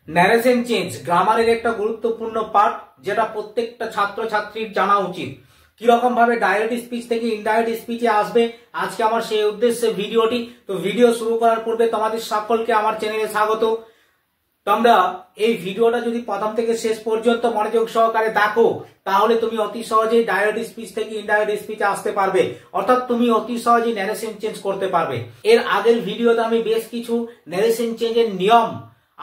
Narration change গ্রামারের একটা গুরুত্বপূর্ণ পার্ট, যেটা প্রত্যেকটা ছাত্রছাত্রীর জানা উচিত। কিরকম ভাবে ডাইরেক্ট স্পিচ থেকে ইনডাইরেক্ট স্পিচে আসবে, আজকে আমার সেই উদ্দেশ্যে ভিডিওটি। তো ভিডিও শুরু করার পূর্বে তোমাদের সকলকে আমার চ্যানেলে স্বাগত। তোমরা এই ভিডিওটা যদি প্রথম থেকে শেষ পর্যন্ত মনোযোগ সহকারে দেখো, তাহলে তুমি অতি সহজেই ডাইরেক্ট স্পিচ থেকে ইনডাইরেক্ট স্পিচে আসতে পারবে, অর্থাৎ তুমি অতি সহজেই ন্যারেশন চেঞ্জ করতে পারবে। এর আগের ভিডিওতে আমি বেশ কিছু ন্যারেশন চেঞ্জের নিয়ম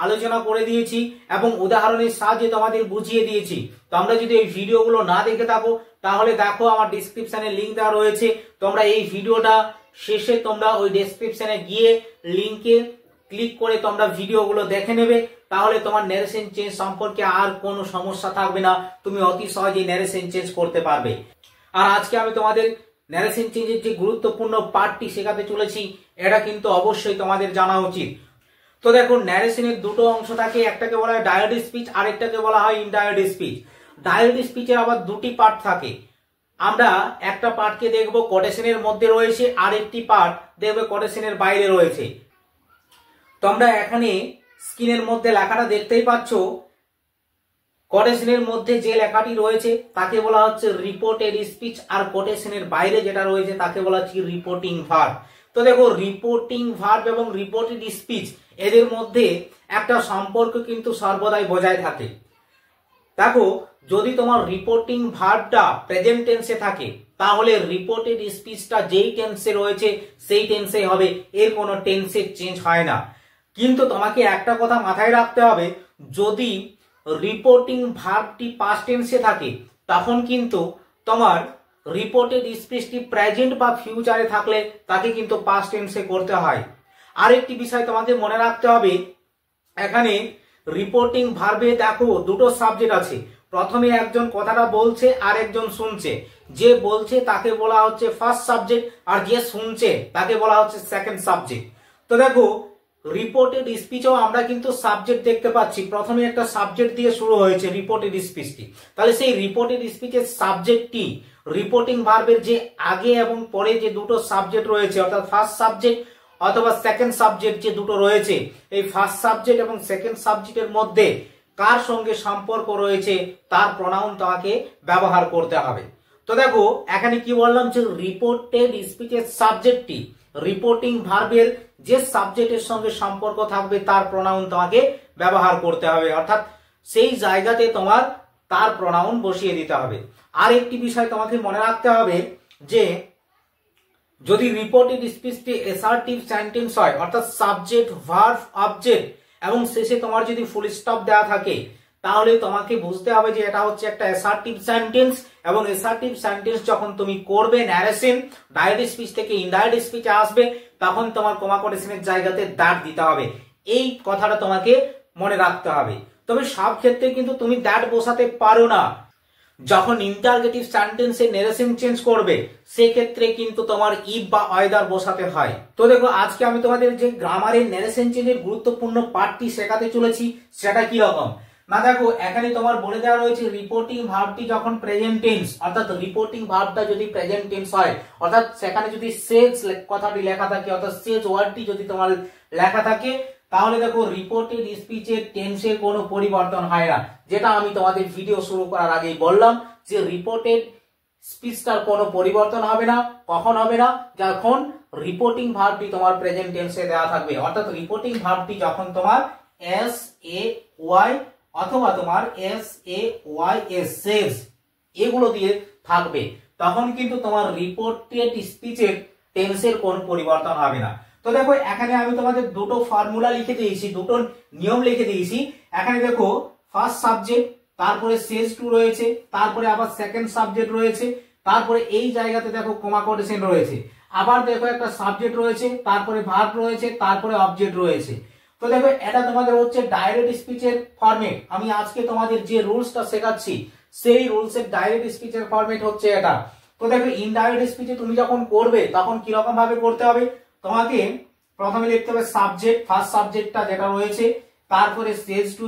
আলোচনা করে দিয়েছি এবং উদাহরণের সাহায্যে তোমাদের বুঝিয়ে দিয়েছি। তোমরা যদি এই ভিডিওগুলো না দেখে থাকো, তাহলে দেখো আমার ডেসক্রিপশনে লিংক দেওয়া রয়েছে। তোমরা এই ভিডিওটা শেষে তোমরা ওই ডেসক্রিপশনে গিয়ে লিংকে ক্লিক করে তোমরা ভিডিওগুলো দেখে নেবে, তাহলে তোমার ন্যারেশন চেঞ্জ সম্পর্কে আর কোনো সমস্যা থাকবে না, তুমি অতি সহজেই ন্যারেশন চেঞ্জ করতে পারবে। আর আজকে আমি তোমাদের ন্যারেশন চেঞ্জের যে গুরুত্বপূর্ণ পার্টটি শেখাতে চলেছি, এটা কিন্তু অবশ্যই তোমাদের জানা উচিত। তো দেখো, ন্যারেশনের দুটো অংশ থাকে, একটাকে বলা হয় ডাইরেক্ট স্পিচ, আরেকটাকে বলা হয় ইনডাইরেক্ট স্পিচ। ডাইরেক্ট স্পিচের আবার দুটি পার্ট থাকে। আমরা একটা পার্টকে দেখবো কোটেশনের মধ্যে রয়েছে, আর একটি পার্ট দেখবে কোটেশনের বাইরে রয়েছে। তোমরা এখানে স্ক্রিনের মধ্যে লেখাটা দেখতেই পাচ্ছ। কোটেশনের মধ্যে যে লেখাটি রয়েছে তাকে বলা হচ্ছে রিপোর্টেড স্পিচ, আর কোটেশনের বাইরে যেটা রয়েছে তাকে বলা হচ্ছে রিপোর্টিং ভার্ব। তো দেখো, রিপোর্টিং ভার্ব এবং রিপোর্টেড স্পিচ এদের মধ্যে একটা সম্পর্ক কিন্তু সর্বদাই বজায় থাকে। দেখো, যদি তোমার রিপোর্টিং ভার্বটা প্রেজেন্ট টেন্সে থাকে, তাহলে রিপোর্টেড স্পিচটা যেই টেন্সে রয়েছে সেই টেন্সে হবে, এর কোনো টেন্সের চেঞ্জ হয় না। কিন্তু তোমাকে একটা কথা মাথায় রাখতে হবে, যদি রিপোর্টিং ভার্বটি পাস্ট টেন্সে থাকে, তখন কিন্তু তোমার রিপোর্টেড স্পিচটি প্রেজেন্ট বা ফিউচারে থাকলে তাকে কিন্তু পাস্ট টেন্সে করতে হয়। আরেকটি বিষয় তোমাকে মনে রাখতে হবে, এখানে রিপোর্টিং ভার্বে দেখো দুটো সাবজেক্ট আছে। প্রথমে একজন কথাটা বলছে আর একজন শুনছে। যে বলছে তাকে বলা হচ্ছে ফার্স্ট সাবজেক্ট, আর যে শুনছে তাকে বলা হচ্ছে সেকেন্ড সাবজেক্ট। তো দেখো, রিপোর্টেড স্পিচেও আমরা কিন্তু সাবজেক্ট দেখতে পাচ্ছি। প্রথমে একটা সাবজেক্ট দিয়ে শুরু হয়েছে রিপোর্টেড স্পিচটি, তাহলে সেই রিপোর্টেড স্পিচের সাবজেক্টটি রিপোর্টিং ভার্বের যে আগে এবং পরে যে দুটো সাবজেক্ট রয়েছে, অর্থাৎ ফার্স্ট সাবজেক্ট অথবা সেকেন্ড সাবজেক্ট যে দুটো রয়েছে, এই ফার্স্ট সাবজেক্ট এবং সেকেন্ড সাবজেক্টের মধ্যে কার সঙ্গে সম্পর্ক রয়েছে তার প্রোনাউন তোমাকে ব্যবহার করতে হবে। তো দেখো, এখানে কি বললাম যে রিপোর্টেড স্পিচের সাবজেক্টটি রিপোর্টিং ভার্বের যে সাবজেক্টের সঙ্গে সম্পর্ক থাকবে তার প্রোনাউন তোমাকে ব্যবহার করতে হবে, অর্থাৎ সেই জায়গাতে তোমার তার প্রোনাউন বসিয়ে দিতে হবে। আর একটি বিষয় তোমাকে মনে রাখতে হবে যে যদি রিপোর্টেড স্পিচটি অ্যাসার্টিভ সেন্টেন্স হয়, অর্থাৎ সাবজেক্ট ভার্ব অবজেক্ট এবং শেষে তোমার যদি ফুল স্টপ দেওয়া থাকে, তাহলে তোমাকে বুঝতে হবে যে এটা হচ্ছে একটা অ্যাসার্টিভ সেন্টেন্স। এবং অ্যাসার্টিভ সেন্টেন্স যখন তুমি করবে ন্যারেশন ডাইরেক্ট স্পিচ থেকে ইনডাইরেক্ট স্পিচে আসবে, তখন তোমার কমা কোটেশনের জায়গাতে দ্যাট দিতে হবে। এই কথাটা তোমাকে মনে রাখতে হবে। তবে সব ক্ষেত্রে কিন্তু তুমি দ্যাট বসাতে পারো না। যখন ইন্টারগেটিভ সেন্টেন্সে ন্যারেশন চেঞ্জ করবে, সেক্ষেত্রে কিন্তু তোমার ইফ বা ওয়েদার বসাতে হয়। তো দেখো, আজকে আমি তোমাদের যে গ্রামারের ন্যারেশন চেঞ্জের গুরুত্বপূর্ণ পার্টটি শেখাতে চলেছি, সেটা কি রকম না। দেখো, এখানে তোমার বলে দেওয়া রয়েছে রিপোর্টিং ভার্বটি যখন প্রেজেন্ট টেন্স, অর্থাৎ রিপোর্টিং ভার্বটা যদি প্রেজেন্ট টেন্স হয়, অর্থাৎ সেখানে যদি সেজ কথাটি লেখা থাকে, অর্থাৎ সেজ ওয়ার্ডটি যদি তোমার লেখা থাকে, তাহলে দেখো রিপোর্টেড স্পিচের টেন্সের কোনো পরিবর্তন হয় না। যেটা আমি তোমাদের ভিডিও শুরু করার আগেই বললাম যে রিপোর্টেড স্পিচটার কোনো পরিবর্তন হবে না। কখন হবে না? যখন রিপোর্টিং ভার্বটি তোমার প্রেজেন্ট টেন্সে দেওয়া থাকবে, অর্থাৎ রিপোর্টিং ভার্বটি যখন তোমার এস এ ওয়াই অথবা তোমার এস এ ওয়াই এস সেজ এগুলো দিয়ে থাকবে, তখন কিন্তু তোমার রিপোর্টেড স্পিচের টেন্সের কোনো পরিবর্তন হবে না। তো দেখো, এখানে আমি তোমাদের দুটো ফর্মুলা লিখে দিয়েছি, দুটো নিয়ম লিখে দিয়েছি। এখানে দেখো, ফার্স্ট সাবজেক্ট, তারপরে সেজ টু রয়েছে, তারপরে আবার সেকেন্ড সাবজেক্ট রয়েছে, তারপরে এই জায়গাতে দেখো কমা কোটেশন রয়েছে, আবার দেখো একটা সাবজেক্ট রয়েছে, তারপরে ভার্ব রয়েছে, তারপরে অবজেক্ট রয়েছে। তো দেখো, এটা তোমাদের হচ্ছে ডাইরেক্ট স্পিচের ফরম্যাট। আমি আজকে তোমাদের যে রুলসটা শেখাচ্ছি, সেই রুলসের ডাইরেক্ট স্পিচের ফরম্যাট হচ্ছে এটা। তো দেখো, ইনডাইরেক্ট স্পিচে তুমি যখন করবে তখন কি রকম ভাবে করতে হবে, তোমাকে প্রথমে লিখতে হবে সাবজেক্ট, ফার্স্ট সাবজেক্টটা যেটা রয়েছে, তারপরে সেজ টু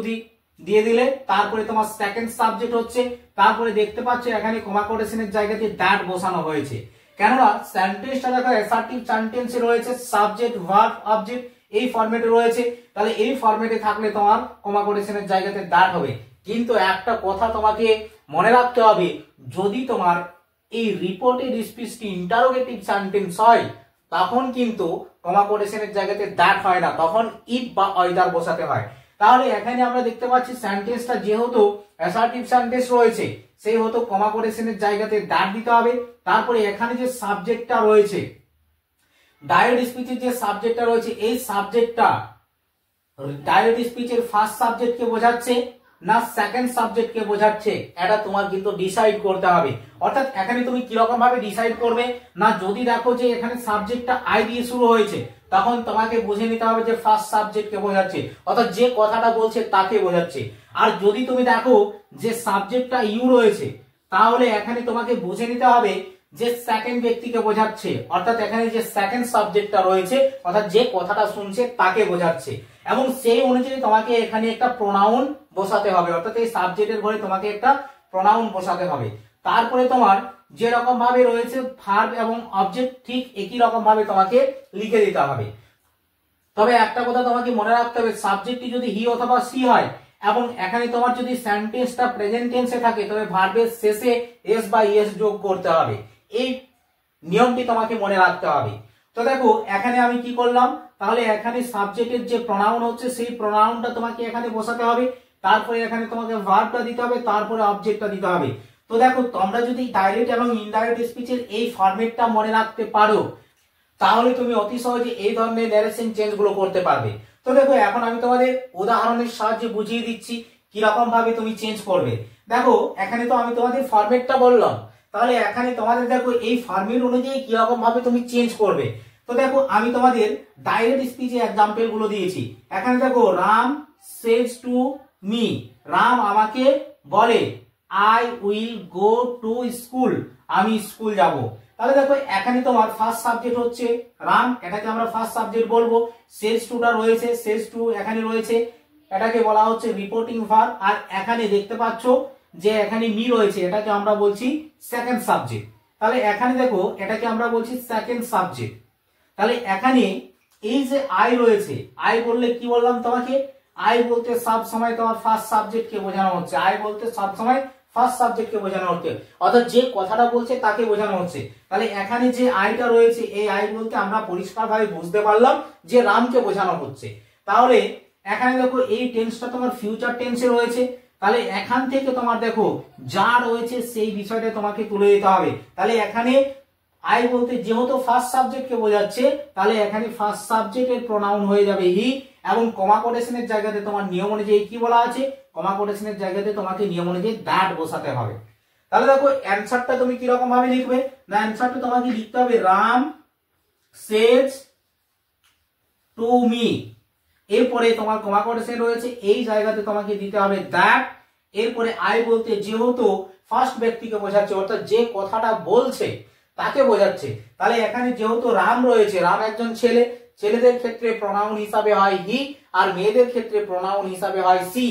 দিয়ে দিলে, তারপরে তোমার সেকেন্ড সাবজেক্ট হচ্ছে, তারপরে দেখতে পাচ্ছ এখানে কমা কোটেশনের জায়গাতে দ্যাট বসানো হয়েছে। কেননা সেন্টেন্সটা দেখো অ্যাসার্টিভ সেন্টেন্সে রয়েছে, সাবজেক্ট ভার্ব অবজেক্ট এই ফরম্যাটে রয়েছে, তাহলে এই ফরম্যাটে থাকলে তোমার কমা কোটেশনের জায়গাতে দ্যাট হবে। কিন্তু একটা কথা তোমাকে মনে রাখতে হবে, যদি তোমার এই রিপোর্টেড স্পিচটি ইন্টারোগেটিভ সেন্টেন্স হয় তখন কিন্তু কমা কোটেশনের জায়গাতে দ্যাট হয় না, তখন ইফ বা অয়দার বসাতে হয়। তাহলে এখানে আমরা দেখতে পাচ্ছি সেন্টেন্সটা যেহেতু অ্যাসার্টিভ সেন্টেন্স রয়েছে সেই হতো কমা কোটেশনের জায়গাতে দ্যাট দিতে হবে। তারপরে এখানে যে সাবজেক্টটা রয়েছে, ডাইরেক্ট স্পিচের যে সাবজেক্টটা রয়েছে, এই সাবজেক্টটা ডাইরেক্ট স্পিচের ফার্স্ট সাবজেক্টকে বোঝাচ্ছে না সেকেন্ড সাবজেক্টকে বোঝাচ্ছে, এটা তোমার কিন্তু ডিসাইড করতে হবে। অর্থাৎ এখানে তুমি কিরকম ভাবে ডিসাইড করবে না, যদি দেখো যে এখানে সাবজেক্টটা আই দিয়ে শুরু হয়েছে তখন তোমাকে বুঝে নিতে হবে যে ফার্স্ট সাবজেক্টকে বোঝাচ্ছে, অর্থাৎ যে কথাটা বলছে তাকে বোঝাচ্ছে। আর যদি তুমি দেখো যে সাবজেক্টটা ইউ রয়েছে তাহলে এখানে তোমাকে বুঝে নিতে হবে যে সেকেন্ড ব্যক্তিকে বোঝাচ্ছে, অর্থাৎ এখানে যে সেকেন্ড সাবজেক্টটা রয়েছে অর্থাৎ যে কথাটা শুনছে তাকে বোঝাচ্ছে, এবং সেই অনুযায়ী তোমাকে এখানে একটা প্রোনাউন বসাতে হবে, অর্থাৎ এই সাবজেক্টের ঘরে তোমাকে একটা প্রোনাউন বসাতে হবে। তারপরে তোমার যে রকম ভাবে রয়েছে ভার্ব এবং অবজেক্ট ঠিক একই রকম ভাবে তোমাকে লিখে দিতে হবে। তবে একটা কথা তোমাকে মনে রাখতে হবে, সাবজেক্টটি যদি হি অথবা সি হয় এবং এখানে তোমার যদি সেন্টেন্সটা প্রেজেন্ট টেন্সে থাকে তবে ভার্বের শেষে এস বা ইএস যোগ করতে হবে, এই নিয়মটি তোমাকে মনে রাখতে হবে। তো দেখো এখানে আমি কি করলাম, তাহলে এখানে সাবজেক্টের যে প্রোনাউন হচ্ছে সেই প্রোনাউনটা তোমাকে এখানে বসাতে হবে, তারপরে এখানে তোমাকে ভার্বটা দিতে হবে, তারপরে অবজেক্টটা দিতে হবে। তো দেখো তোমরা যদি ডাইরেক্ট এবং ইনডাইরেক্ট স্পিচের এই ফরম্যাটটা মনে রাখতে পারো তাহলে তুমি অতি সহজে এই ধরনের ন্যারেশন চেঞ্জ গুলো করতে পারবে। তো দেখো এখন আমি তোমাদের উদাহরণের সাহায্যে বুঝিয়ে দিচ্ছি কিরকম ভাবে তুমি চেঞ্জ করবে। দেখো এখানে তো আমি তোমাদের ফরম্যাটটা বললাম, তাহলে এখানে তোমাদের দেখো এই ফরম্যাট অনুযায়ী কিরকম ভাবে তুমি চেঞ্জ করবে। তো দেখো আমি তোমাদের ডাইরেক্ট স্পিচে এক্সাম্পল গুলো দিয়েছি। এখানে দেখো Ram says to me, Ram আমাকে বলে I will go to school, আমি স্কুল যাব। তাহলে দেখো এখানে তোমার ফার্স্ট সাবজেক্ট হচ্ছে রাম, এটাকে আমরা ফার্স্ট সাবজেক্ট বলবো। সেজ টুটা রয়েছে, সেজ টু এখানে রয়েছে, এটাকে বলা হচ্ছে রিপোর্টিং ভার্ব। আর এখানে দেখতে পাচ্ছ যে এখানে মি রয়েছে, এটাকে আমরা বলছি সেকেন্ড সাবজেক্ট। তাহলে এখানে দেখো এটাকে আমরা বলছি সেকেন্ড সাবজেক্ট। তাহলে এখানে এই যে আই রয়েছে, আই বললে কি বললাম তোমাকে, আই বলতে সব সময় তোমার ফার্স্ট সাবজেক্টকে বোঝানো হচ্ছে, আই বলতে সব সময় ফার্স্ট সাবজেক্টকে বোঝানো হচ্ছে, অর্থাৎ যে কথাটা বলছে তাকে বোঝানো হচ্ছে। তাহলে এখানে যে আইটা রয়েছে এই আই বলতে আমরা পরিষ্কারভাবে বুঝতে পারলাম যে রামকে বোঝানো হচ্ছে। তাহলে এখানে দেখো এই টেন্সটা তোমার ফিউচার টেন্সে রয়েছে, তাহলে এখান থেকে তোমার দেখো যা রয়েছে সেই বিষয়টা তোমাকে তুলে দিতে হবে। তাহলে এখানে আই বলতে যেহেতু ফার্স্ট সাবজেক্টকে বোঝাচ্ছে তাহলে এখানে ফার্স্ট সাবজেক্টের প্রোনাউন হয়ে যাবে হি, এবং কমা কোটেশনের জায়গাতে তোমার নিয়ম অনুযায়ী কি বলা আছে, কমা কোটেশনের জায়গাতে তোমাকে নিয়ম অনুযায়ী দ্যাট বসাতে হবে। তাহলে দেখো অ্যানসারটা তুমি কি রকম ভাবে লিখবে না, অ্যানসারটা তোমাকে লিখতে হবে রাম সেজ টু মি, এরপরে তোমার কমা কোটেশন রয়েছে এই জায়গাতে তোমাকে দিতে হবে দ্যাট, এরপরে আই বলতে যেহেতু ফার্স্ট ব্যক্তিকে বোঝাচ্ছে অর্থাৎ যে কথাটা বলছে তাকে বোঝাচ্ছে, তাহলে এখানে যেহেতু রাম রয়েছে, রাম একজন ছেলে, ছেলেদের ক্ষেত্রে প্রোনাউন হিসাবে হয় হি আর মেয়েদের ক্ষেত্রে প্রোনাউন হিসাবে হয় সি।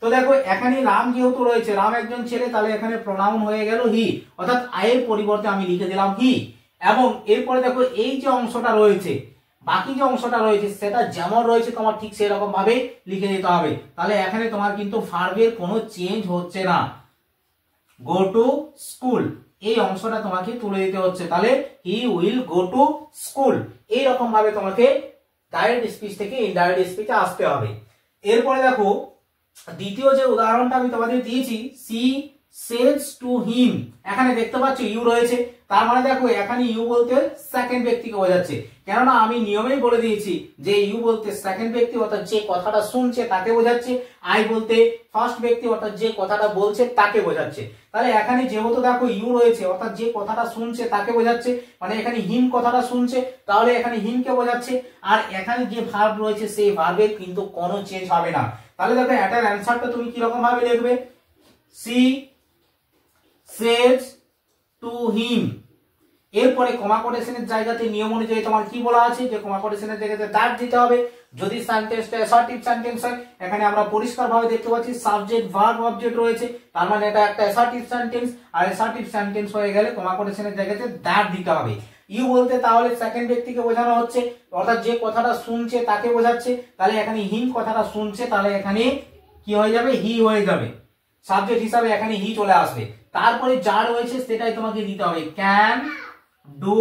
তো দেখো এখানে রাম যেহেতু রয়েছে, রাম একজন ছেলে, তাহলে এখানে প্রোনাউন হয়ে গেল হি, অর্থাৎ আয়ের পরিবর্তে আমি লিখে দিলাম হি। এবং এরপরে দেখো এই যে অংশটা রয়েছে, বাকি যে অংশটা রয়েছে সেটা যেমন রয়েছে তোমার ঠিক সেরকম ভাবে লিখে দিতে হবে। তাহলে এখানে তোমার কিন্তু ভার্বের কোনো চেঞ্জ হচ্ছে না, গো টু স্কুল এই অংশটা তোমাকে তুলে দিতে হচ্ছে, তাহলে he will go to school. এইরকম ভাবে তোমাকে ডাইরেক্ট স্পিচ থেকে ইনডাইরেক্ট স্পিচে আসতে হবে। এরপরে দেখো দ্বিতীয় যে উদাহরণটা আমি তোমাদের দিয়েছি, সি সেজ টু হিম, এখানে দেখতে পাচ্ছ ইউ রয়েছে, তার মানে দেখো এখানে ইউ বলতে সেকেন্ড ব্যক্তিকে বোঝাচ্ছে, কেননা আমি নিয়মেই বলে দিয়েছি যে ইউ বলতে সেকেন্ড ব্যক্তি অর্থাৎ যে কথাটা শুনছে তাকে বোঝাচ্ছে, আই বলতে ফার্স্ট ব্যক্তি অর্থাৎ যে কথাটা বলছে তাকে বোঝাচ্ছে। তাহলে এখানে যেহেতু দেখো ইউ রয়েছে অর্থাৎ যে কথাটা শুনছে তাকে বোঝাচ্ছে, মানে এখানে হিম কথাটা শুনছে তাহলে এখানে হিমকে বোঝাচ্ছে, আর এখানে যে ভার্ব রয়েছে সেই ভার্বের কিন্তু কোনো চেঞ্জ হবে না। তাহলে দেখো এটার অ্যানসারটা তুমি কি রকম ভাবে লিখবে, সি সেজ টু হিম, এরপরে কমা কোটেশনের জায়গাতে নিয়ম অনুযায়ী তোমার কি বলা আছে যে কমা কোটেশনের জায়গাতে দ্যাট দিতে হবে। যদি সেন্টেন্সটা অ্যাসার্টিভ সেন্টেন্স হয়, এখানে আমরা পরিষ্কারভাবে দেখতে পাচ্ছি সাবজেক্ট ভার্ব অবজেক্ট রয়েছে, তার মানে এটা একটা অ্যাসার্টিভ সেন্টেন্স, আর অ্যাসার্টিভ সেন্টেন্স হয়ে গেলে কমা কোটেশনের জায়গাতে দ্যাট দিতে হবে। ইউ বলতে তাহলে সেকেন্ড ব্যক্তিকে বোঝানো হচ্ছে, অর্থাৎ যে কথাটা শুনছে তাকে বোঝাচ্ছে। তাহলে এখানে হিম কথাটা শুনছে, তাহলে এখানে কি হয়ে যাবে, হি হয়ে যাবে, সাবজেক্ট হিসাবে এখানে হি চলে আসবে। তারপরে যা রয়েছে সেটাই তোমাকে দিতে হবে, ক্যান ডু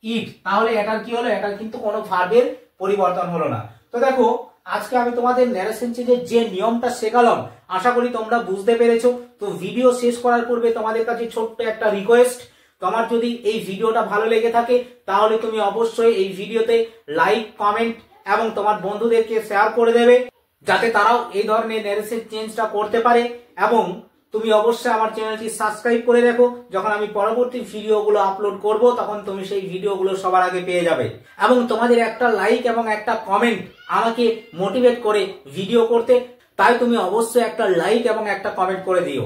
ইট। তাহলে এটার কি হলো, এটার কিন্তু কোনো ভার্বের পরিবর্তন হলো না। তো দেখো আজকে আমি তোমাদের ন্যারেশন চেঞ্জের যে নিয়মটা শেখালাম, আশা করি তোমরা বুঝতে পেরেছো। তো ভিডিও শেষ করার পূর্বে তোমাদের কাছে ছোট্ট একটা রিকোয়েস্ট, তোমার যদি এই ভিডিওটা ভালো লেগে থাকে তাহলে তুমি অবশ্যই এই ভিডিওতে লাইক, কমেন্ট এবং তোমার বন্ধুদেরকে শেয়ার করে দেবে, যাতে তারাও এই ধরনের ন্যারেশন চেঞ্জটা করতে পারে। এবং তুমি অবশ্যই আমার চ্যানেলটি সাবস্ক্রাইব করে রাখো, যখন আমি পরবর্তী ভিডিওগুলো আপলোড করব তখন তুমি সেই ভিডিওগুলো সবার আগে পেয়ে যাবে। এবং তোমাদের একটা লাইক এবং একটা কমেন্ট আমাকে মোটিভেট করে ভিডিও করতে, তাই তুমি অবশ্যই একটা লাইক এবং একটা কমেন্ট করে দিও।